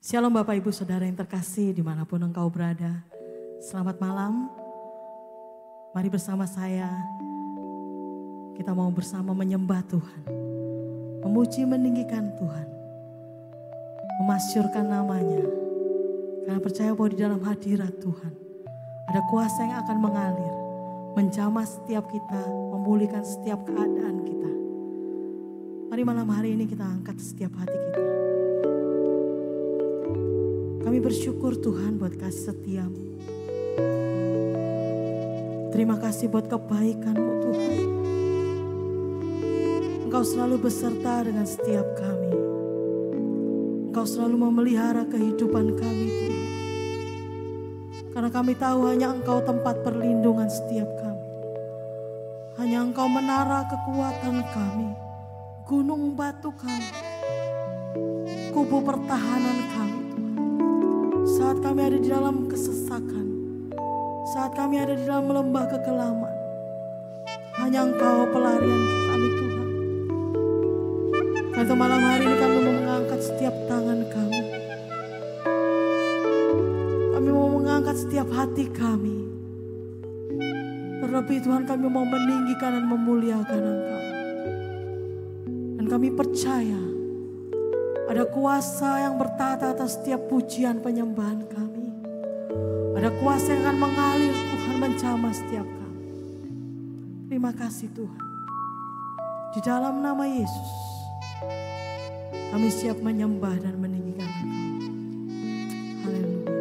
Shalom Bapak Ibu Saudara yang terkasih dimanapun engkau berada. Selamat malam. Mari bersama saya, kita mau bersama menyembah Tuhan. Memuji meninggikan Tuhan. Memasyurkan namanya. Karena percaya bahwa di dalam hadirat Tuhan ada kuasa yang akan mengalir. Menjamah setiap kita, memulihkan setiap keadaan kita. Mari malam hari ini kita angkat setiap hati kita. Kami bersyukur Tuhan buat kasih setia-Mu. Terima kasih buat kebaikan-Mu Tuhan. Engkau selalu beserta dengan setiap kami. Engkau selalu memelihara kehidupan kami Tuhan. Karena kami tahu hanya Engkau tempat perlindungan setiap kami. Hanya Engkau menara kekuatan kami. Gunung batu kami. Kubu pertahanan kami. Saat kami ada di dalam kesesakan, saat kami ada di dalam lembah kekelaman, hanya Engkau pelarian kami Tuhan. Karena malam hari ini kami mau mengangkat setiap tangan kami. Kami mau mengangkat setiap hati kami. Terlebih Tuhan, kami mau meninggikan dan memuliakan Engkau. Dan kami percaya ada kuasa yang bertata atas setiap pujian penyembahan kami. Ada kuasa yang akan mengalir Tuhan, menjamah setiap kami. Terima kasih Tuhan. Di dalam nama Yesus, kami siap menyembah dan meninggikan Engkau. Haleluya.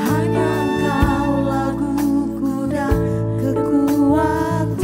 Hanya Engkau laguku dan kekuatan.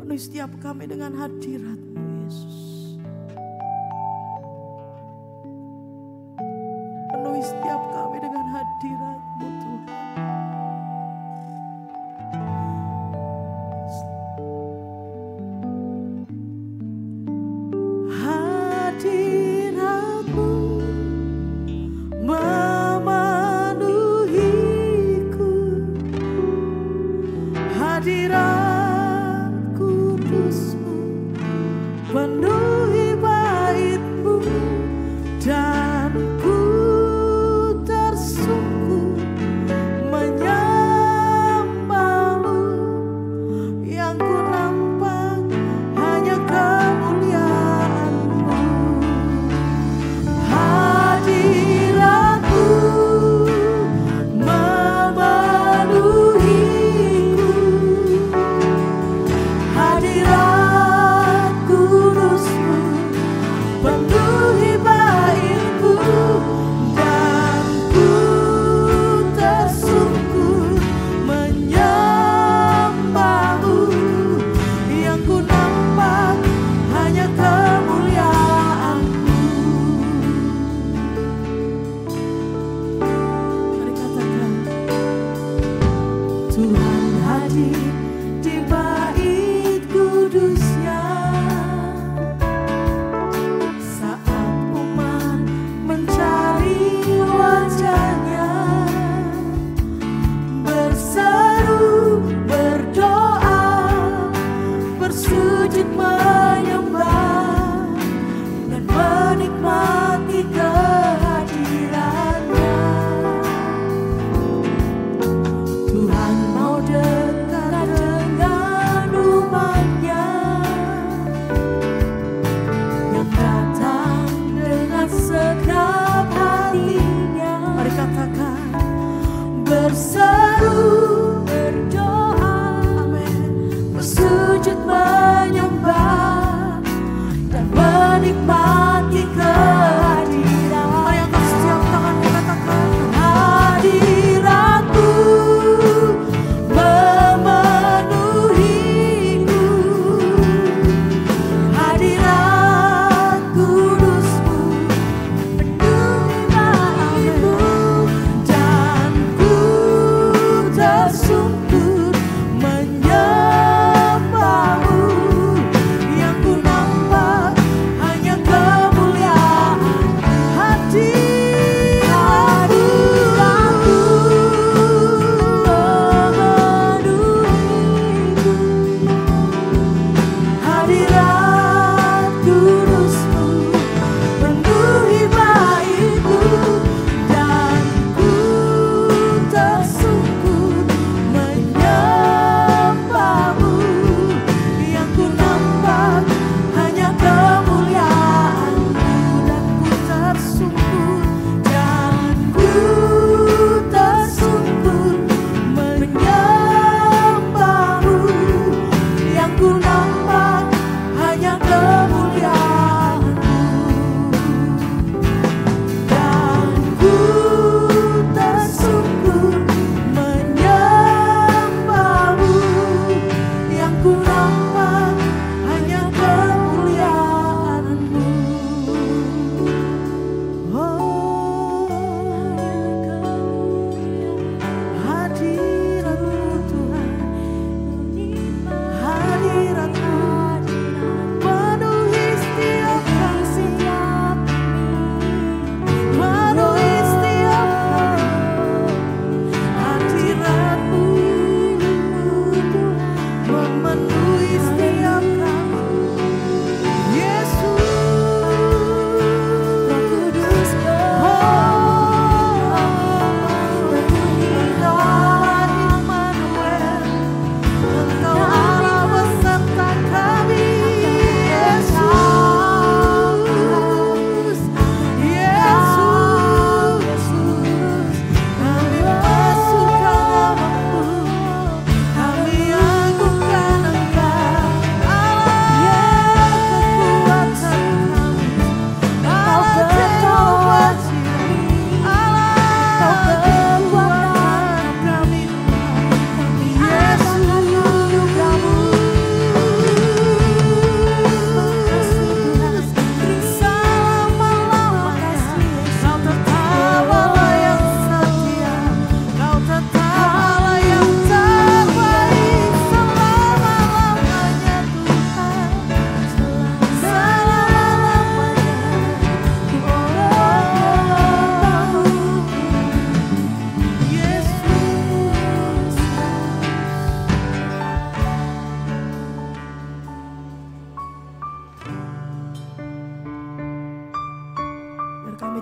Penuhi setiap kami dengan hadirat-Mu, Yesus. Penuhi setiap kami dengan hadirat-Mu, Tuhan. Hadirat-Mu memenuhiku, hadirat kudus-Mu penuhi bait-Mu, dan ku tersungkur menyembah-Mu. Yang ku nampak hanya kemuliaan-Mu. Hadirat-Mu memenuhiku, hadirat kudus-Mu penuhi bait-Mu, dan ku tersungkur menyembah-Mu. Yang ku nampak hanya kemuliaan-Mu. Mari katakan, Tuhan hadir di bait kudus-Nya. Saat umat mencari wajah-Nya, berseru, berdoa, bersujud menyembah, dan menikmati kehadiran-Nya. Tuhan mau dekat dengan umat-Nya yang datang dengan segenap hatinya. Mari katakan, berseru, berdoa, amin, bersujud menyembah, dan menikmati kehadiran. Mari angkat setiap tangan, katakan, hadirat-Mu memenuhiku, hadirat kudus-Mu penuhi bait-Mu, dan ku tersungkur menyembah-Mu.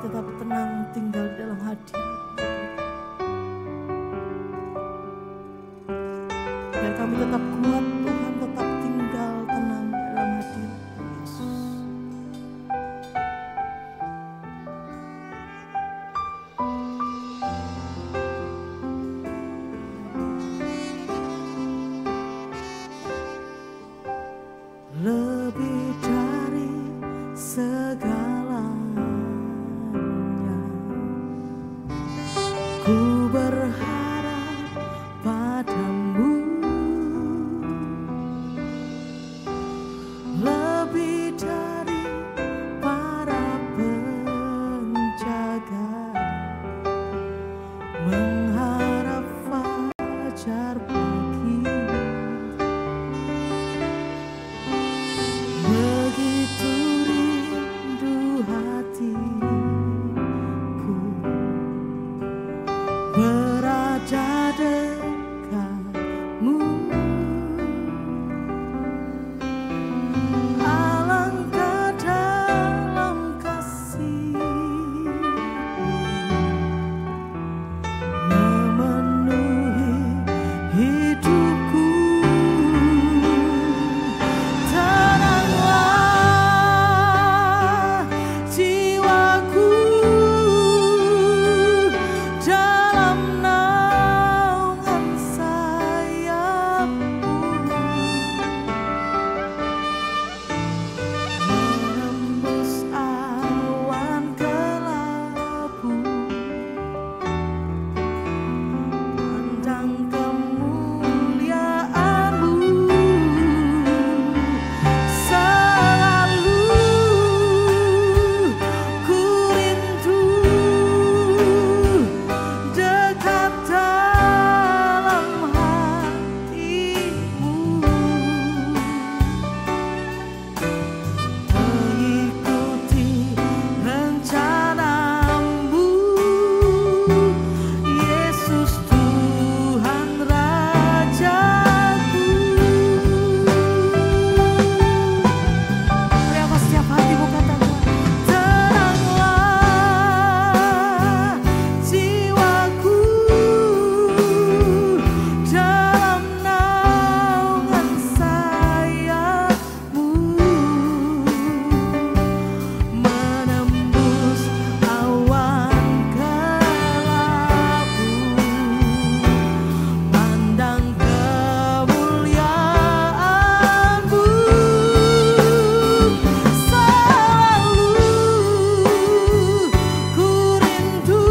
tetap tenang tinggal di dalam hadirat. Biar kami tetap kuat, Tuhan, tetap tinggal tenang di dalam hadirat Yesus. Lebih dari segalanya, ku berharap padamu. Lebih dari para penjaga, mengharap fajar pagi. Begitu rindu hatiku berada dekatmu. Alangkah dalam kasih-Mu memenuhi hidupku. Tenanglah jiwaku dalam naungan sayap-Mu, menembus awan kelabu, pandang kemuliaan-Mu. Selalu ku rindu dekat dalam hati-Mu, mengikuti rencana-Mu, Yesus Tuhan Rajaku. Mari apa setiap hatimu katakan, tenanglah jiwaku dalam naungan sayap-Mu, menembus awan kelabu, pandang kemuliaan-Mu. Selalu ku rindu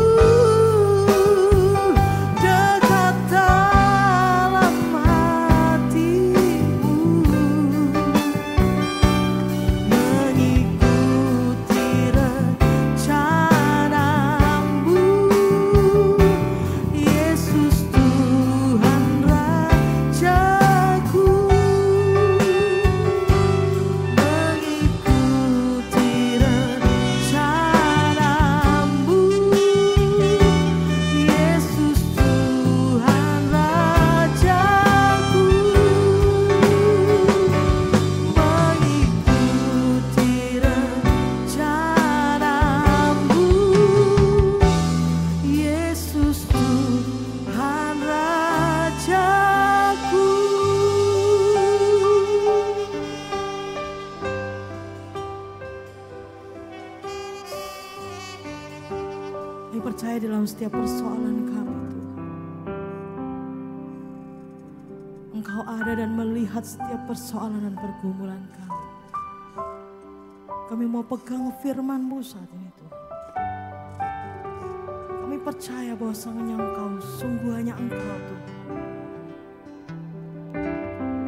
dekat dalam hati-Mu, mengikuti rencana-Mu, Yesus Tuhan Rajaku. Mengikuti rencana-Mu, Yesus Tuhan Rajaku. Mengikuti rencana-Mu, Yesus Tuhan Rajaku. Kami percaya dalam setiap persoalan kami, Tuhan, Engkau ada dan melihat setiap persoalan dan pergumulan kami. Kami mau pegang firman-Mu saat ini, Tuhan. Kami percaya bahwasanya Engkau, sungguh hanya Engkau, Tuhan,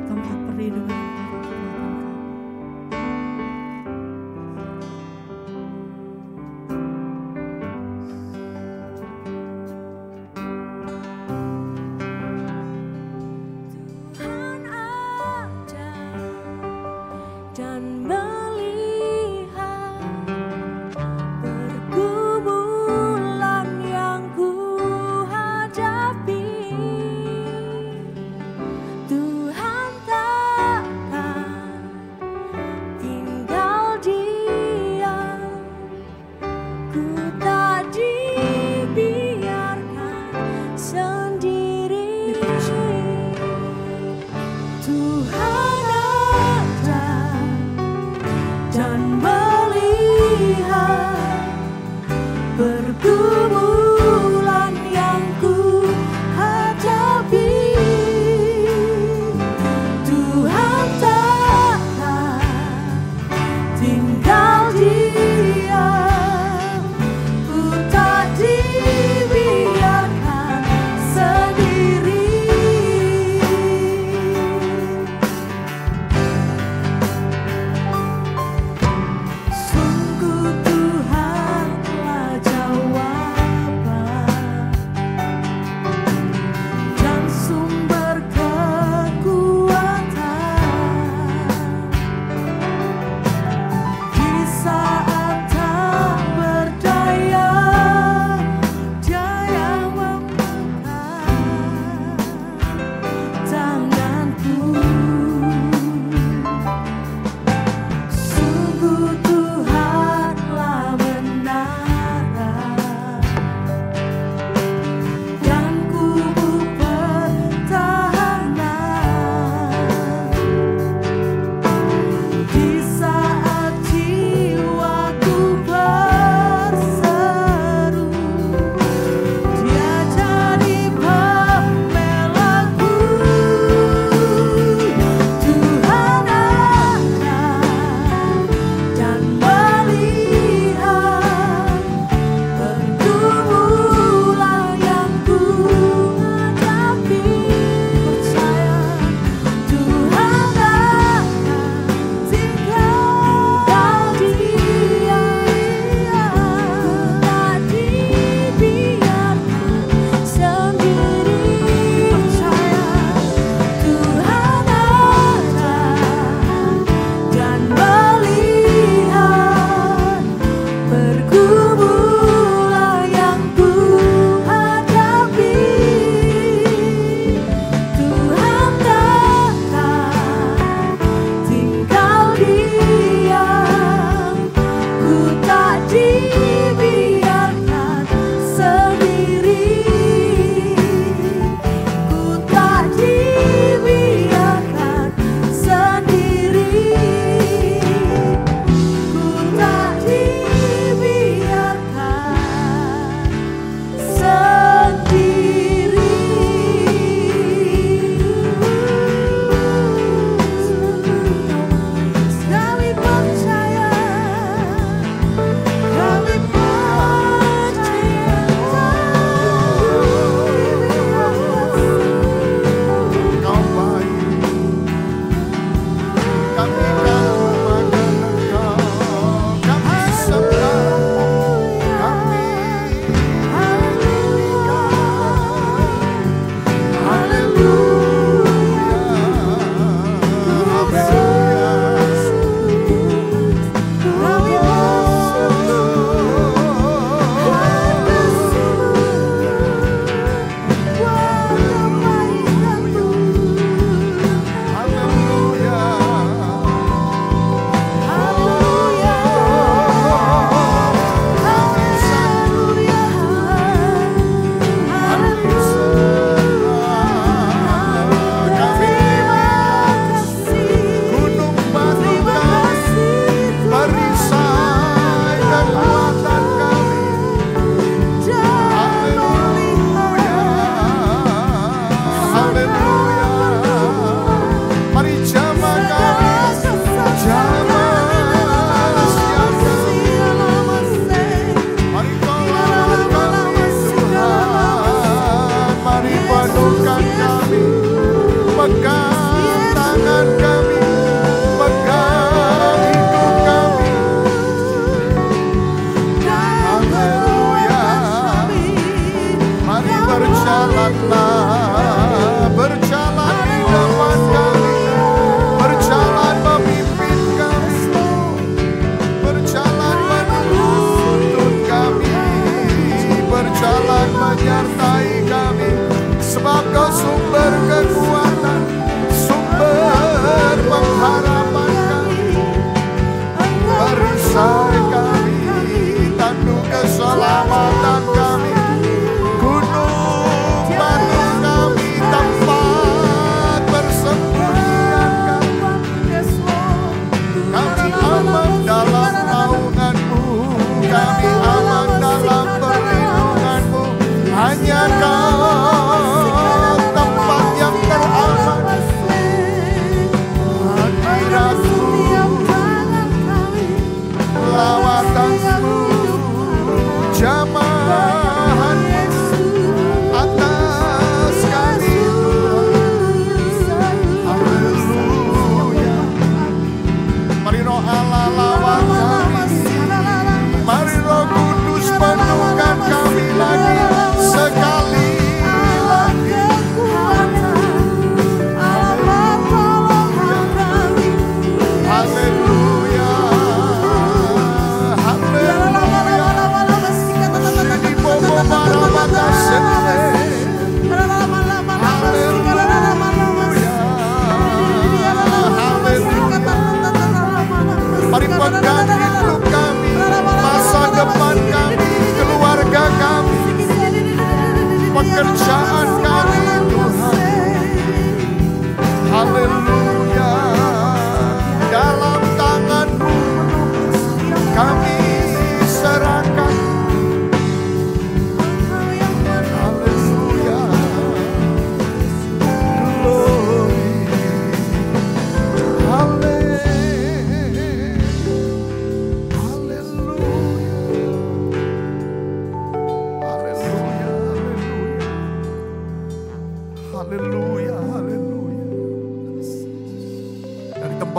tempat perlindungan dan kekuatan kami. Tuhan ada dan melihat pergumulan yang ku hadapi. Tuhan takkan tinggal diam, ku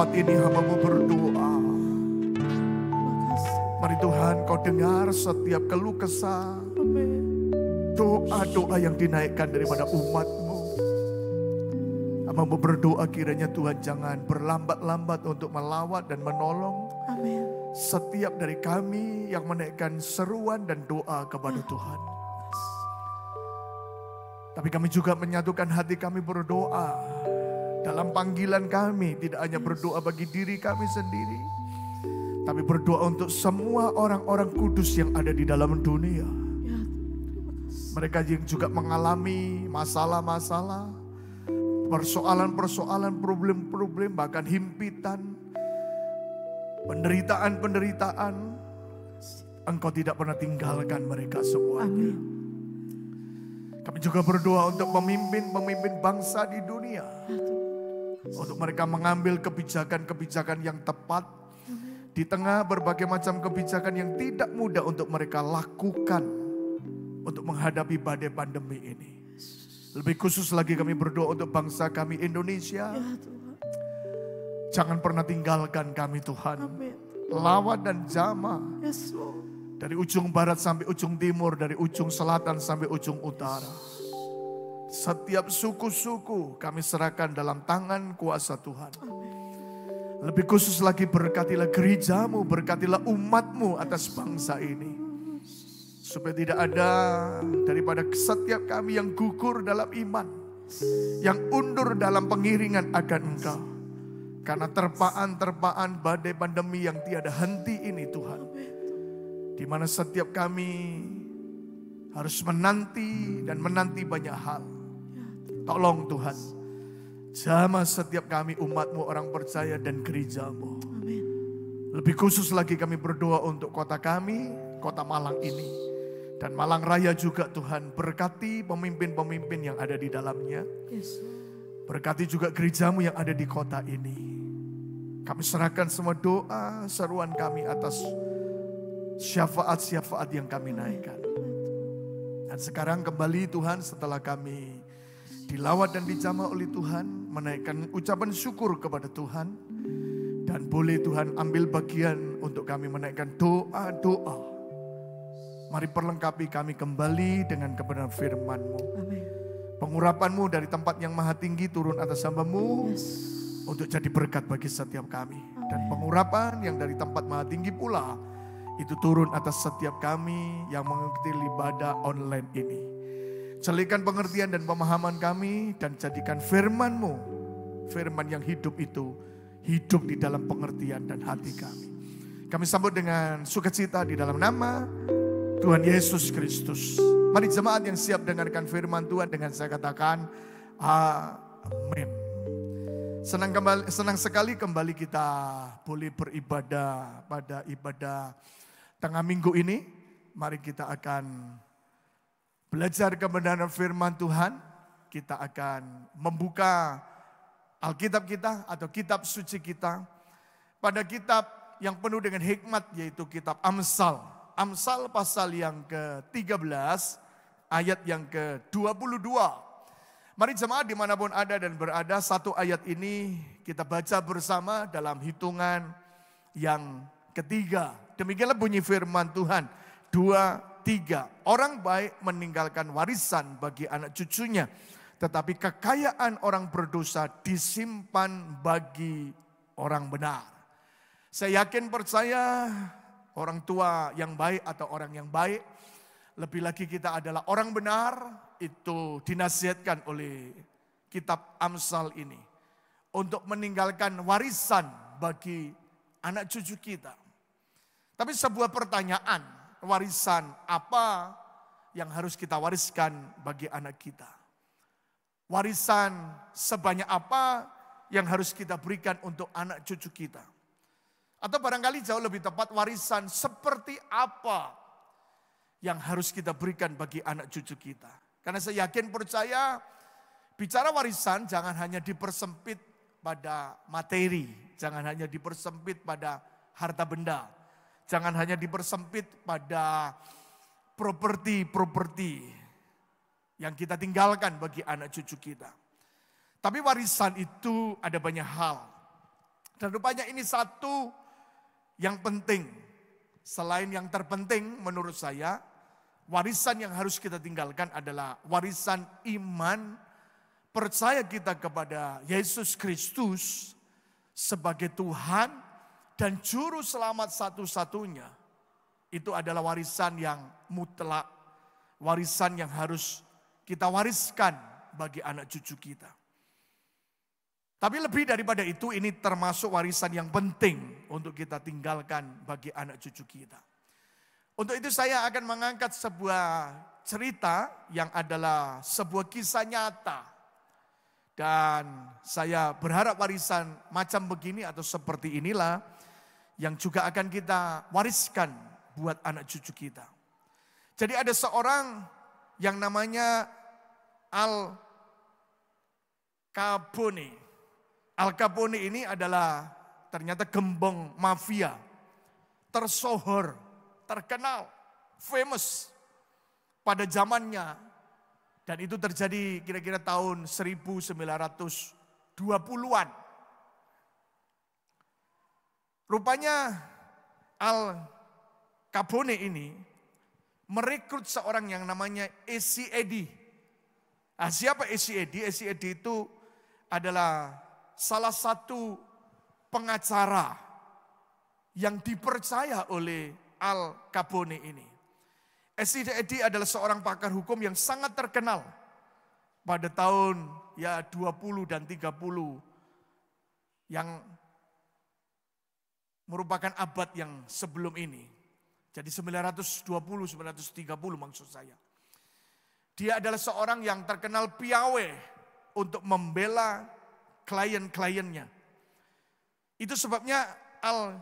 tempat ini hamba-Mu berdoa. Makasih. Mari Tuhan Kau dengar setiap keluh kesah, Amin. doa-doa yang dinaikkan daripada umat-Mu. Hamba-Mu berdoa kiranya Tuhan jangan berlambat-lambat untuk melawat dan menolong Amin. setiap dari kami yang menaikkan seruan dan doa kepada Tuhan. Tapi kami juga menyatukan hati kami berdoa. Dalam panggilan kami tidak hanya berdoa bagi diri kami sendiri, tapi berdoa untuk semua orang-orang kudus yang ada di dalam dunia. Ya, Mereka yang juga mengalami masalah-masalah, persoalan-persoalan, problem-problem, bahkan himpitan, penderitaan-penderitaan. Engkau tidak pernah tinggalkan mereka semua. amin. Kami juga berdoa untuk pemimpin-pemimpin bangsa di dunia. Ya, Tuhan. Untuk mereka mengambil kebijakan-kebijakan yang tepat. Di tengah berbagai macam kebijakan yang tidak mudah untuk mereka lakukan. Untuk menghadapi badai pandemi ini. Lebih khusus lagi kami berdoa untuk bangsa kami Indonesia. Ya, Tuhan. Jangan pernah tinggalkan kami Tuhan. Amin. Lawat dan jamaah. Yes, Lord. Dari ujung barat sampai ujung timur. Dari ujung selatan sampai ujung utara. Setiap suku-suku kami serahkan dalam tangan kuasa Tuhan. Lebih khusus lagi berkatilah gereja-Mu, berkatilah umat-Mu atas bangsa ini. Supaya tidak ada daripada setiap kami yang gugur dalam iman. Yang undur dalam pengiringan akan Engkau. Karena terpaan-terpaan badai pandemi yang tiada henti ini Tuhan. Di mana setiap kami harus menanti dan menanti banyak hal. Tolong Tuhan, jamah setiap kami umat-Mu, orang percaya dan gereja-Mu. Amin. Lebih khusus lagi kami berdoa untuk kota kami, kota Malang ini. Dan Malang Raya juga Tuhan, berkati pemimpin-pemimpin yang ada di dalamnya. Yes, Lord. Berkati juga gereja-Mu yang ada di kota ini. Kami serahkan semua doa, seruan kami atas syafaat-syafaat yang kami naikkan. Dan sekarang kembali Tuhan setelah kami dilawat dan dijamah oleh Tuhan, menaikkan ucapan syukur kepada Tuhan. Dan boleh Tuhan ambil bagian untuk kami menaikkan doa-doa. Mari perlengkapi kami kembali dengan kebenaran firman-Mu. Amin. Pengurapan-Mu dari tempat yang maha tinggi turun atas hamba-Mu. Yes. Untuk jadi berkat bagi setiap kami. Dan pengurapan yang dari tempat maha tinggi pula, itu turun atas setiap kami yang mengikuti ibadah online ini. Celikan pengertian dan pemahaman kami dan jadikan firman-Mu, firman yang hidup itu, hidup di dalam pengertian dan hati kami. Kami sambut dengan sukacita di dalam nama Tuhan Yesus Kristus. Mari jemaat yang siap dengarkan firman Tuhan dengan saya katakan, amin. Senang sekali kembali kita boleh beribadah pada ibadah tengah minggu ini. Mari kita akan belajar kebenaran firman Tuhan. Kita akan membuka Alkitab kita atau kitab suci kita pada kitab yang penuh dengan hikmat, yaitu kitab Amsal. Amsal pasal yang ke-13 ayat yang ke-22. Mari jemaat dimanapun ada dan berada, satu ayat ini kita baca bersama dalam hitungan yang ketiga. Demikianlah bunyi firman Tuhan. 2, 3. Orang baik meninggalkan warisan bagi anak cucunya, tetapi kekayaan orang berdosa disimpan bagi orang benar. Saya yakin percaya orang tua yang baik atau orang yang baik, lebih lagi kita adalah orang benar, itu dinasihatkan oleh kitab Amsal ini. Untuk meninggalkan warisan bagi anak cucu kita. Tapi sebuah pertanyaan, warisan apa yang harus kita wariskan bagi anak kita? Warisan sebanyak apa yang harus kita berikan untuk anak cucu kita? Atau barangkali jauh lebih tepat, warisan seperti apa yang harus kita berikan bagi anak cucu kita? Karena saya yakin percaya, bicara warisan jangan hanya dipersempit pada materi, jangan hanya dipersempit pada harta benda, jangan hanya dipersempit pada properti yang kita tinggalkan bagi anak cucu kita. Tapi warisan itu ada banyak hal. Dan rupanya ini satu yang penting. Selain yang terpenting menurut saya, warisan yang harus kita tinggalkan adalah warisan iman, percaya kita kepada Yesus Kristus sebagai Tuhan dan Juru Selamat satu-satunya. Itu adalah warisan yang mutlak, warisan yang harus kita wariskan bagi anak cucu kita. Tapi lebih daripada itu, ini termasuk warisan yang penting untuk kita tinggalkan bagi anak cucu kita. Untuk itu saya akan mengangkat sebuah cerita yang adalah sebuah kisah nyata. Dan saya berharap warisan macam begini atau seperti inilah yang juga akan kita wariskan buat anak cucu kita. Jadi ada seorang yang namanya Al Capone. Al Capone ini adalah ternyata gembong mafia, tersohor, terkenal, famous pada zamannya. Dan itu terjadi kira-kira tahun 1920-an. Rupanya Al Capone ini merekrut seorang yang namanya Esi Eddy. Nah, siapa Esi Eddy? Esi Eddy itu adalah salah satu pengacara yang dipercaya oleh Al Capone ini. Esi Eddy adalah seorang pakar hukum yang sangat terkenal pada tahun 20 dan 30 yang merupakan abad yang sebelum ini. Jadi 920-930 maksud saya. Dia adalah seorang yang terkenal piawai untuk membela klien-kliennya. Itu sebabnya Al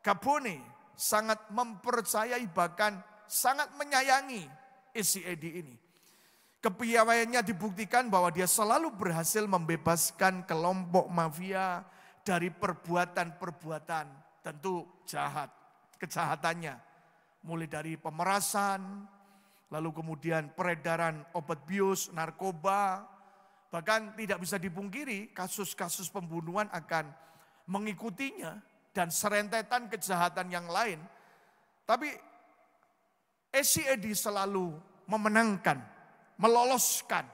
Capone sangat mempercayai bahkan sangat menyayangi Esi Eddy ini. Kepiawaiannya dibuktikan bahwa dia selalu berhasil membebaskan kelompok mafia dari perbuatan-perbuatan tentu jahat, kejahatannya. Mulai dari pemerasan, lalu kemudian peredaran obat bius, narkoba. Bahkan tidak bisa dipungkiri kasus-kasus pembunuhan akan mengikutinya dan serentetan kejahatan yang lain. Tapi Esi Eddy selalu memenangkan, meloloskan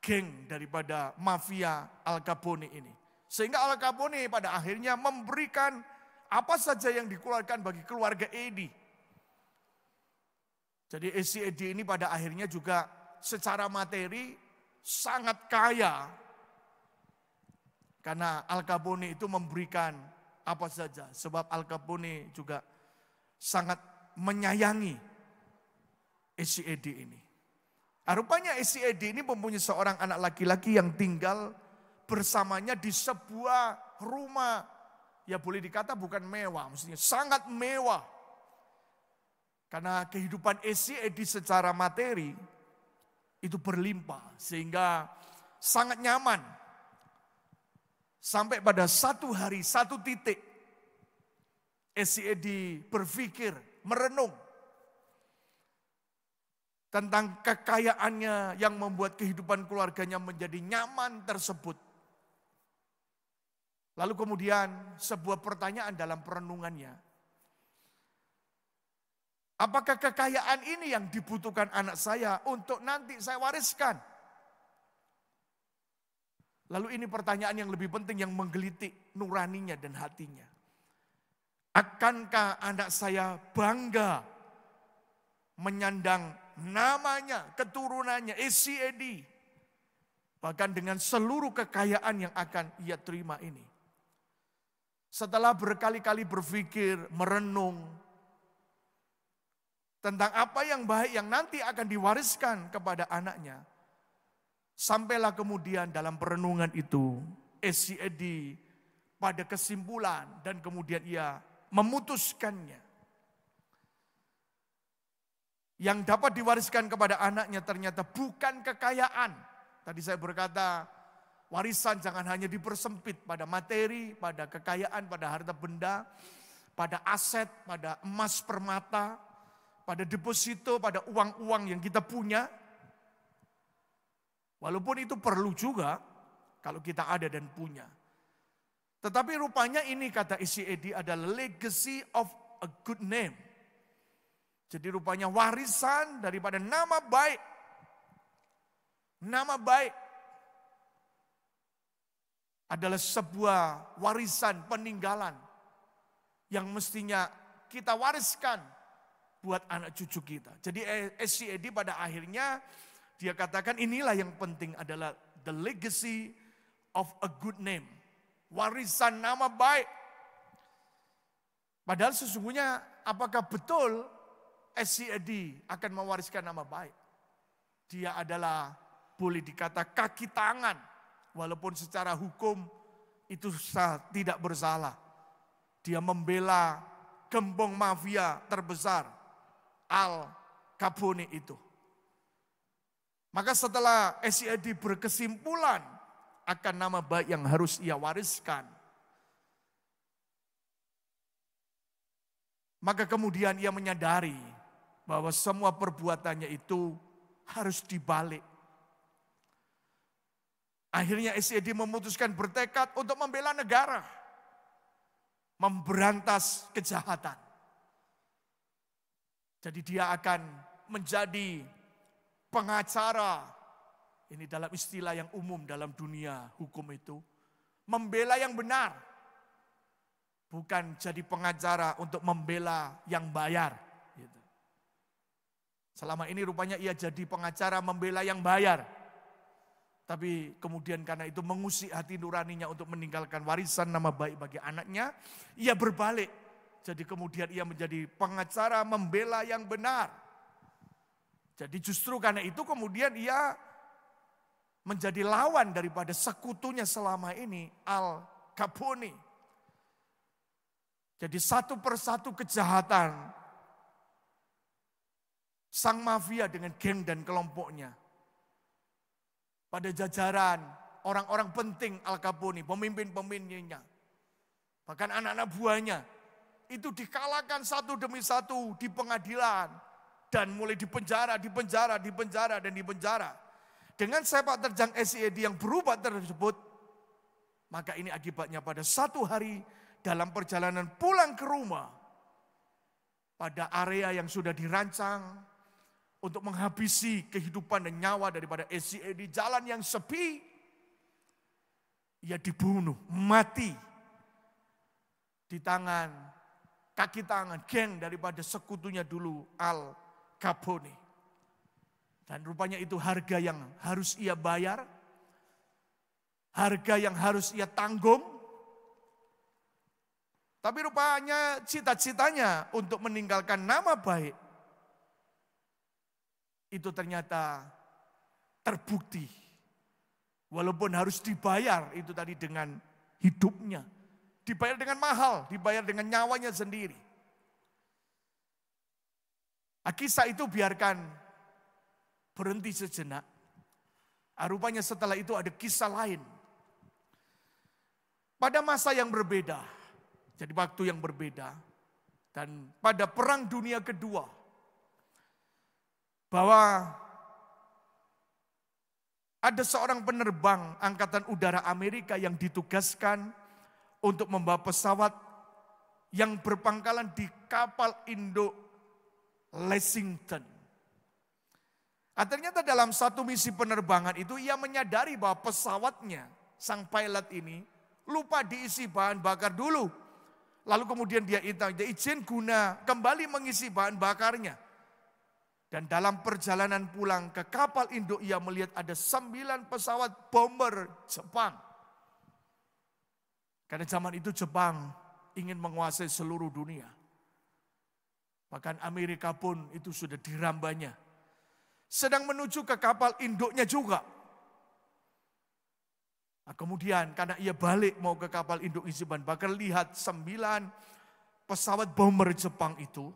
geng daripada mafia Al Capone ini. Sehingga Al Capone pada akhirnya memberikan apa saja yang dikeluarkan bagi keluarga Eddy. Jadi Esi Eddy ini pada akhirnya juga secara materi sangat kaya. Karena Al Capone itu memberikan apa saja. Sebab Al Capone juga sangat menyayangi Esi Eddy ini. Rupanya Esi Eddy ini mempunyai seorang anak laki-laki yang tinggal bersamanya di sebuah rumah. Ya boleh dikata bukan mewah, maksudnya sangat mewah. Karena kehidupan Esi Eddy secara materi itu berlimpah sehingga sangat nyaman. Sampai pada satu hari, satu titik Esi Eddy berpikir, merenung tentang kekayaannya yang membuat kehidupan keluarganya menjadi nyaman tersebut. Lalu kemudian sebuah pertanyaan dalam perenungannya. Apakah kekayaan ini yang dibutuhkan anak saya untuk nanti saya wariskan? Lalu ini pertanyaan yang lebih penting yang menggelitik nuraninya dan hatinya. Akankah anak saya bangga menyandang namanya, keturunannya Esi Eddy? Bahkan dengan seluruh kekayaan yang akan ia terima ini. Setelah berkali-kali berpikir, merenung tentang apa yang baik yang nanti akan diwariskan kepada anaknya. Sampailah kemudian dalam perenungan itu, Esi Eddy pada kesimpulan dan kemudian ia memutuskannya. Yang dapat diwariskan kepada anaknya ternyata bukan kekayaan. Tadi saya berkata, warisan jangan hanya dipersempit pada materi, pada kekayaan, pada harta benda, pada aset, pada emas permata, pada deposito, pada uang-uang yang kita punya. Walaupun itu perlu juga kalau kita ada dan punya. Tetapi rupanya ini kata SCAD adalah legacy of a good name. Jadi rupanya warisan daripada nama baik. Nama baik adalah sebuah warisan peninggalan yang mestinya kita wariskan buat anak cucu kita. Jadi SCAD pada akhirnya dia katakan inilah yang penting adalah the legacy of a good name. Warisan nama baik. Padahal sesungguhnya apakah betul SCAD akan mewariskan nama baik? Dia adalah boleh dikata kaki tangan. Walaupun secara hukum itu tidak bersalah. Dia membela gembong mafia terbesar Al Capone itu. Maka setelah SCAD berkesimpulan akan nama baik yang harus ia wariskan, maka kemudian ia menyadari bahwa semua perbuatannya itu harus dibalik. Akhirnya SCAD memutuskan bertekad untuk membela negara, memberantas kejahatan. Jadi dia akan menjadi pengacara, ini dalam istilah yang umum dalam dunia hukum itu, membela yang benar. Bukan jadi pengacara untuk membela yang bayar. Gitu. Selama ini rupanya ia jadi pengacara membela yang bayar. Tapi kemudian karena itu mengusik hati nuraninya untuk meninggalkan warisan nama baik bagi anaknya, ia berbalik. Jadi kemudian ia menjadi pengacara membela yang benar. Jadi justru karena itu kemudian ia menjadi lawan daripada sekutunya selama ini, Al Capone. Jadi satu persatu kejahatan sang mafia dengan geng dan kelompoknya. Pada jajaran orang-orang penting Al Capone, pemimpin-pemimpinnya. Bahkan anak-anak buahnya. Itu dikalahkan satu demi satu di pengadilan. Dan mulai dipenjara. Dengan sepak terjang SCAD yang berubah tersebut. Maka ini akibatnya pada satu hari dalam perjalanan pulang ke rumah. Pada area yang sudah dirancang. Untuk menghabisi kehidupan dan nyawa daripada SCAD di jalan yang sepi. Ia dibunuh, mati. Di tangan, kaki tangan, geng daripada sekutunya dulu Al Capone. Dan rupanya itu harga yang harus ia bayar. Harga yang harus ia tanggung. Tapi rupanya cita-citanya untuk meninggalkan nama baik. Itu ternyata terbukti. Walaupun harus dibayar itu tadi dengan hidupnya. Dibayar dengan mahal, dibayar dengan nyawanya sendiri. Kisah itu biarkan berhenti sejenak. Rupanya setelah itu ada kisah lain. Pada masa yang berbeda, jadi waktu yang berbeda. Dan pada Perang Dunia Kedua, bahwa ada seorang penerbang Angkatan Udara Amerika yang ditugaskan untuk membawa pesawat yang berpangkalan di kapal induk Lexington. Ternyata dalam satu misi penerbangan itu ia menyadari bahwa pesawatnya, sang pilot ini, lupa diisi bahan bakar dulu. Lalu kemudian dia izin guna kembali mengisi bahan bakarnya. Dan dalam perjalanan pulang ke kapal induk ia melihat ada 9 pesawat bomber Jepang. Karena zaman itu Jepang ingin menguasai seluruh dunia. Bahkan Amerika pun itu sudah dirambanya. Sedang menuju ke kapal induknya juga. Nah, kemudian karena ia balik mau ke kapal induk isi bahan bakar, lihat 9 pesawat bomber Jepang itu.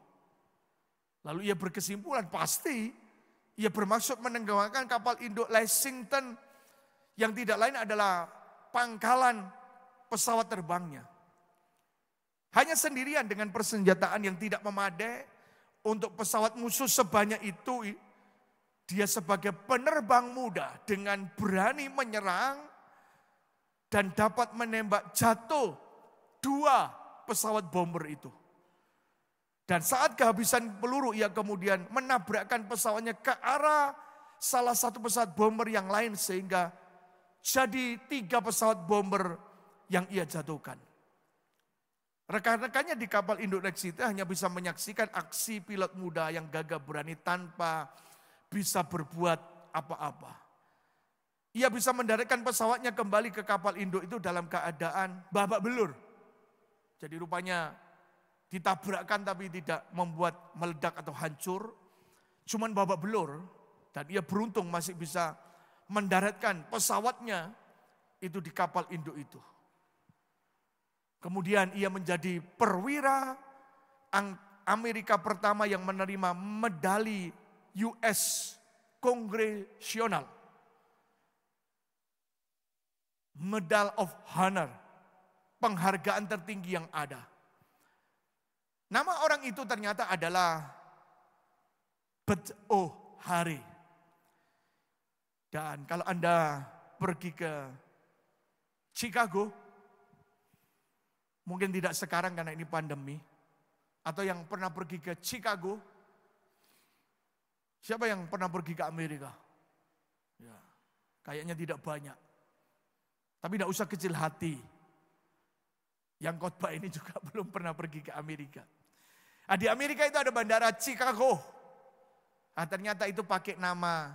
Lalu ia berkesimpulan pasti ia bermaksud menenggelamkan kapal induk Lexington yang tidak lain adalah pangkalan pesawat terbangnya. Hanya sendirian dengan persenjataan yang tidak memadai untuk pesawat musuh sebanyak itu, dia sebagai penerbang muda dengan berani menyerang dan dapat menembak jatuh 2 pesawat bomber itu. Dan saat kehabisan peluru, ia kemudian menabrakkan pesawatnya ke arah salah satu pesawat bomber yang lain, sehingga jadi 3 pesawat bomber yang ia jatuhkan. Rekan-rekannya di kapal induk Rex itu hanya bisa menyaksikan aksi pilot muda yang gagah berani tanpa bisa berbuat apa-apa. Ia bisa mendaratkan pesawatnya kembali ke kapal induk itu dalam keadaan babak belur. Jadi rupanya ditabrakkan tapi tidak membuat meledak atau hancur. Cuman babak belur, dan ia beruntung masih bisa mendaratkan pesawatnya itu di kapal induk itu. Kemudian ia menjadi perwira Amerika pertama yang menerima medali US Congressional, Medal of Honor, penghargaan tertinggi yang ada. Nama orang itu ternyata adalah Bud O'Hare. Dan kalau Anda pergi ke Chicago, mungkin tidak sekarang karena ini pandemi, atau yang pernah pergi ke Chicago, siapa yang pernah pergi ke Amerika? Ya, kayaknya tidak banyak. Tapi tidak usah kecil hati. Yang khotbah ini juga belum pernah pergi ke Amerika. Nah, di Amerika itu ada bandara Chicago. Nah, ternyata itu pakai nama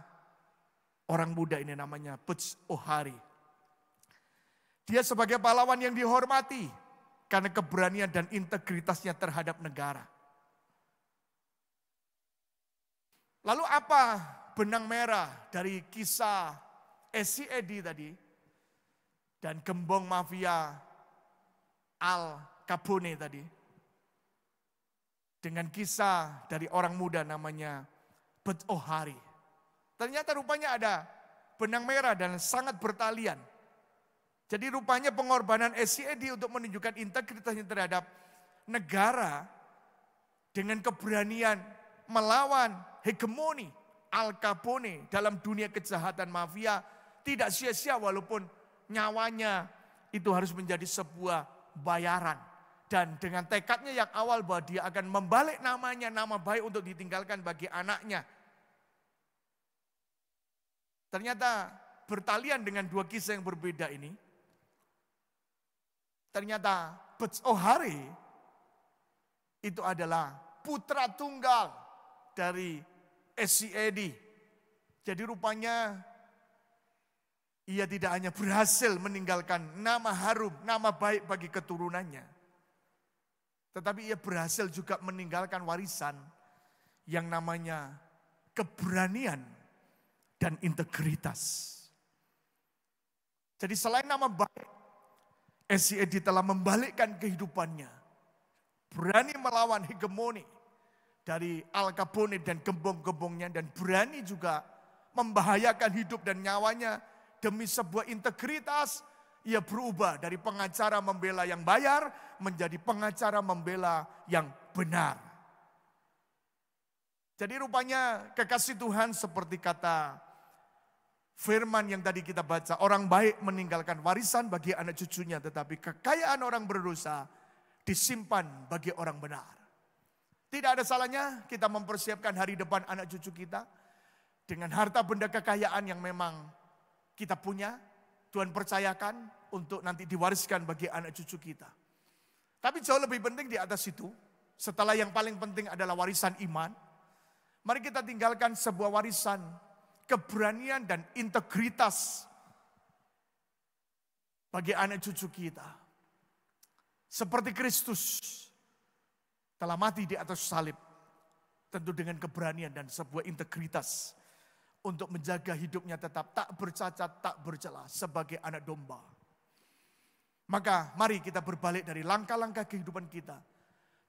orang muda ini, namanya Bud O'Hare. Dia sebagai pahlawan yang dihormati karena keberanian dan integritasnya terhadap negara. Lalu apa benang merah dari kisah Esi Edi tadi dan gembong mafia Al Capone tadi dengan kisah dari orang muda namanya Bud O'Hare? Ternyata rupanya ada benang merah dan sangat bertalian. Jadi rupanya pengorbanan Esi Edi untuk menunjukkan integritasnya terhadap negara dengan keberanian melawan hegemoni Al Capone dalam dunia kejahatan mafia tidak sia-sia, walaupun nyawanya itu harus menjadi sebuah bayaran. Dan dengan tekadnya yang awal bahwa dia akan membalik namanya, nama baik untuk ditinggalkan bagi anaknya. Ternyata bertalian dengan 2 kisah yang berbeda ini. Ternyata Bud O'Hare itu adalah putra tunggal dari Esi Edi. Jadi rupanya ia tidak hanya berhasil meninggalkan nama harum, nama baik bagi keturunannya, tetapi ia berhasil juga meninggalkan warisan yang namanya keberanian dan integritas. Jadi selain nama baik, Esi Edi telah membalikkan kehidupannya. Berani melawan hegemoni dari Al Capone dan gembong-gembongnya, dan berani juga membahayakan hidup dan nyawanya demi sebuah integritas. Ia berubah dari pengacara membela yang bayar menjadi pengacara membela yang benar. Jadi rupanya kekasih Tuhan seperti kata firman yang tadi kita baca, orang baik meninggalkan warisan bagi anak cucunya, tetapi kekayaan orang berdosa disimpan bagi orang benar. Tidak ada salahnya kita mempersiapkan hari depan anak cucu kita dengan harta benda kekayaan yang memang kita punya, Tuhan percayakan untuk nanti diwariskan bagi anak cucu kita. Tapi jauh lebih penting di atas itu, setelah yang paling penting adalah warisan iman, mari kita tinggalkan sebuah warisan keberanian dan integritas bagi anak cucu kita. Seperti Kristus telah mati di atas salib, tentu dengan keberanian dan sebuah integritas untuk menjaga hidupnya tetap tak bercacat, tak bercela sebagai anak domba. Maka mari kita berbalik dari langkah-langkah kehidupan kita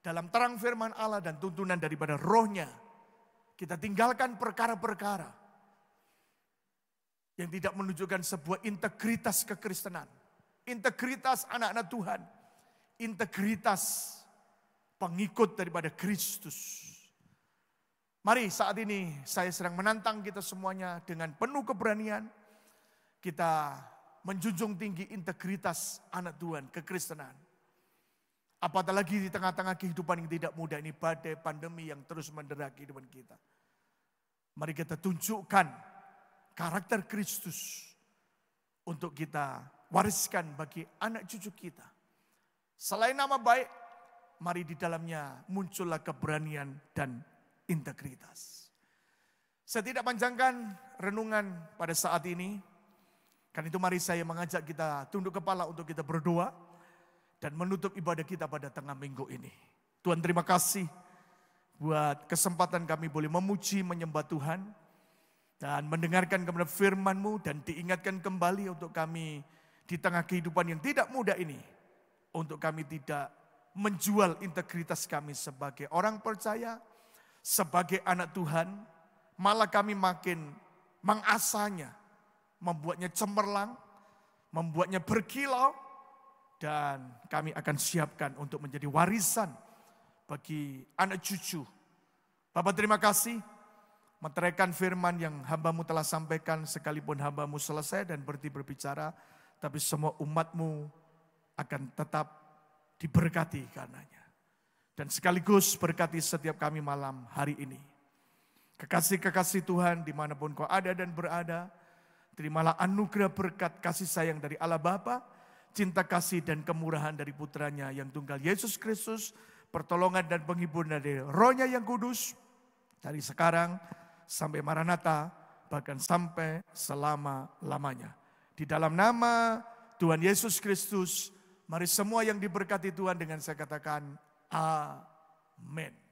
dalam terang firman Allah dan tuntunan daripada Roh-Nya. Kita tinggalkan perkara-perkara yang tidak menunjukkan sebuah integritas kekristenan, integritas anak-anak Tuhan, integritas pengikut daripada Kristus. Mari saat ini saya sedang menantang kita semuanya dengan penuh keberanian. Kita menjunjung tinggi integritas anak Tuhan, kekristenan. Apatah lagi di tengah-tengah kehidupan yang tidak mudah ini, badai pandemi yang terus mendera kehidupan kita. Mari kita tunjukkan karakter Kristus untuk kita wariskan bagi anak cucu kita. Selain nama baik, mari di dalamnya muncullah keberanian dan integritas. Saya tidak panjangkan renungan pada saat ini. Karena itu mari saya mengajak kita tunduk kepala untuk kita berdoa dan menutup ibadah kita pada tengah minggu ini. Tuhan, terima kasih buat kesempatan kami boleh memuji, menyembah Tuhan dan mendengarkan kepada firman-Mu dan diingatkan kembali untuk kami di tengah kehidupan yang tidak mudah ini, untuk kami tidak menjual integritas kami sebagai orang percaya, sebagai anak Tuhan, malah kami makin mengasahnya, membuatnya cemerlang, membuatnya berkilau, dan kami akan siapkan untuk menjadi warisan bagi anak cucu. Bapak, terima kasih meteraikan firman yang hamba-Mu telah sampaikan, sekalipun hamba-Mu selesai dan berhenti berbicara, tapi semua umat-Mu akan tetap diberkati karenanya. Dan sekaligus berkati setiap kami malam hari ini. Kekasih-kekasih Tuhan dimanapun kau ada dan berada, terimalah anugerah berkat kasih sayang dari Allah Bapa, cinta kasih dan kemurahan dari putranya yang tunggal Yesus Kristus, pertolongan dan penghiburan dari Roh-Nya yang kudus, dari sekarang sampai Maranatha, bahkan sampai selama-lamanya. Di dalam nama Tuhan Yesus Kristus, mari semua yang diberkati Tuhan dengan saya katakan, amin.